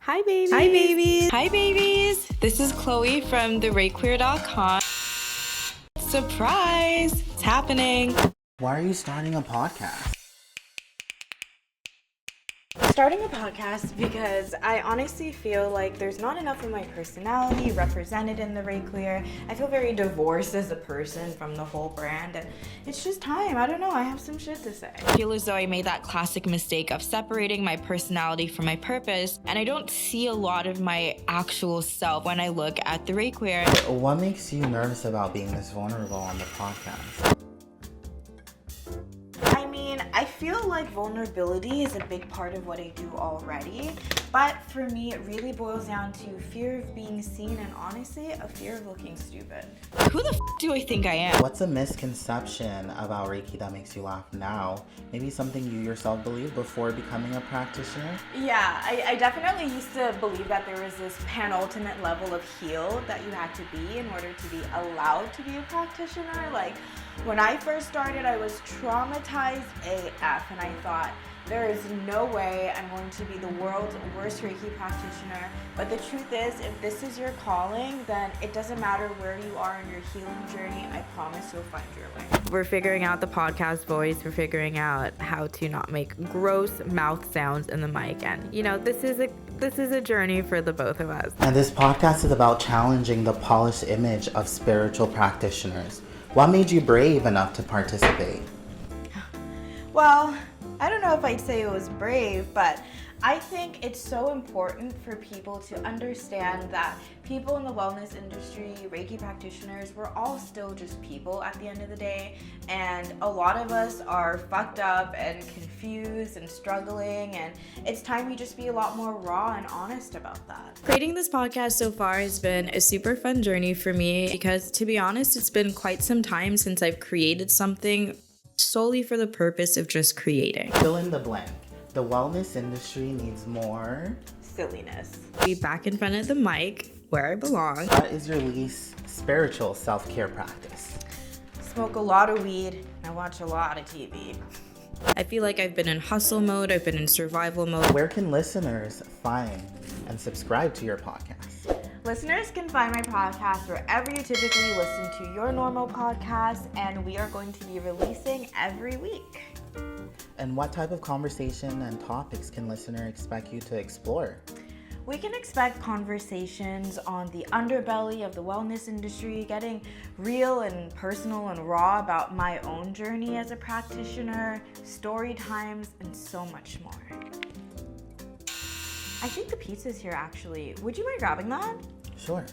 Hi, babies. Hi, babies. Hi, babies. This is Chloe from the ReiQueer.com. Surprise! It's happening. Why are you starting a podcast? Starting a podcast because I honestly feel like there's not enough of my personality represented in the ReiQueer. I feel very divorced as a person from the whole brand, and it's just time. I don't know. I have some shit to say. I feel as though I made that classic mistake of separating my personality from my purpose, and I don't see a lot of my actual self when I look at the ReiQueer. What makes you nervous about being this vulnerable on the podcast? I feel like vulnerability is a big part of what I do already, but for me, it really boils down to fear of being seen and honestly, a fear of looking stupid. Who the do I think I am? What's a misconception about Reiki that makes you laugh now? Maybe something you yourself believed before becoming a practitioner? Yeah, I definitely used to believe that there was this penultimate level of heal that you had to be in order to be allowed to be a practitioner. Like, when I first started, I was traumatized AF, and I thought, there is no way I'm going to be the world's worst Reiki practitioner. But the truth is, if this is your calling, then it doesn't matter where you are in your healing journey. I promise you'll find your way. We're figuring out the podcast voice. We're figuring out how to not make gross mouth sounds in the mic. And, this is a journey for the both of us. And this podcast is about challenging the polished image of spiritual practitioners. What made you brave enough to participate? Well, I don't know if I'd say it was brave, but I think it's so important for people to understand that people in the wellness industry, Reiki practitioners, we're all still just people at the end of the day. And a lot of us are fucked up and confused and struggling. And it's time we just be a lot more raw and honest about that. Creating this podcast so far has been a super fun journey for me because, to be honest, it's been quite some time since I've created something solely for the purpose of just creating. Fill in the blank. The wellness industry needs more silliness. Be back in front of the mic where I belong. What is your least spiritual self-care practice? Smoke a lot of weed and watch a lot of TV. I feel like I've been in hustle mode, I've been in survival mode. Where can listeners find and subscribe to your podcast? Listeners can find my podcast wherever you typically listen to your normal podcast, and we are going to be releasing every week. And what type of conversation and topics can listeners expect you to explore? We can expect conversations on the underbelly of the wellness industry, getting real and personal and raw about my own journey as a practitioner, story times, and so much more. I think the pizza's here, actually. Would you mind grabbing that? Sure.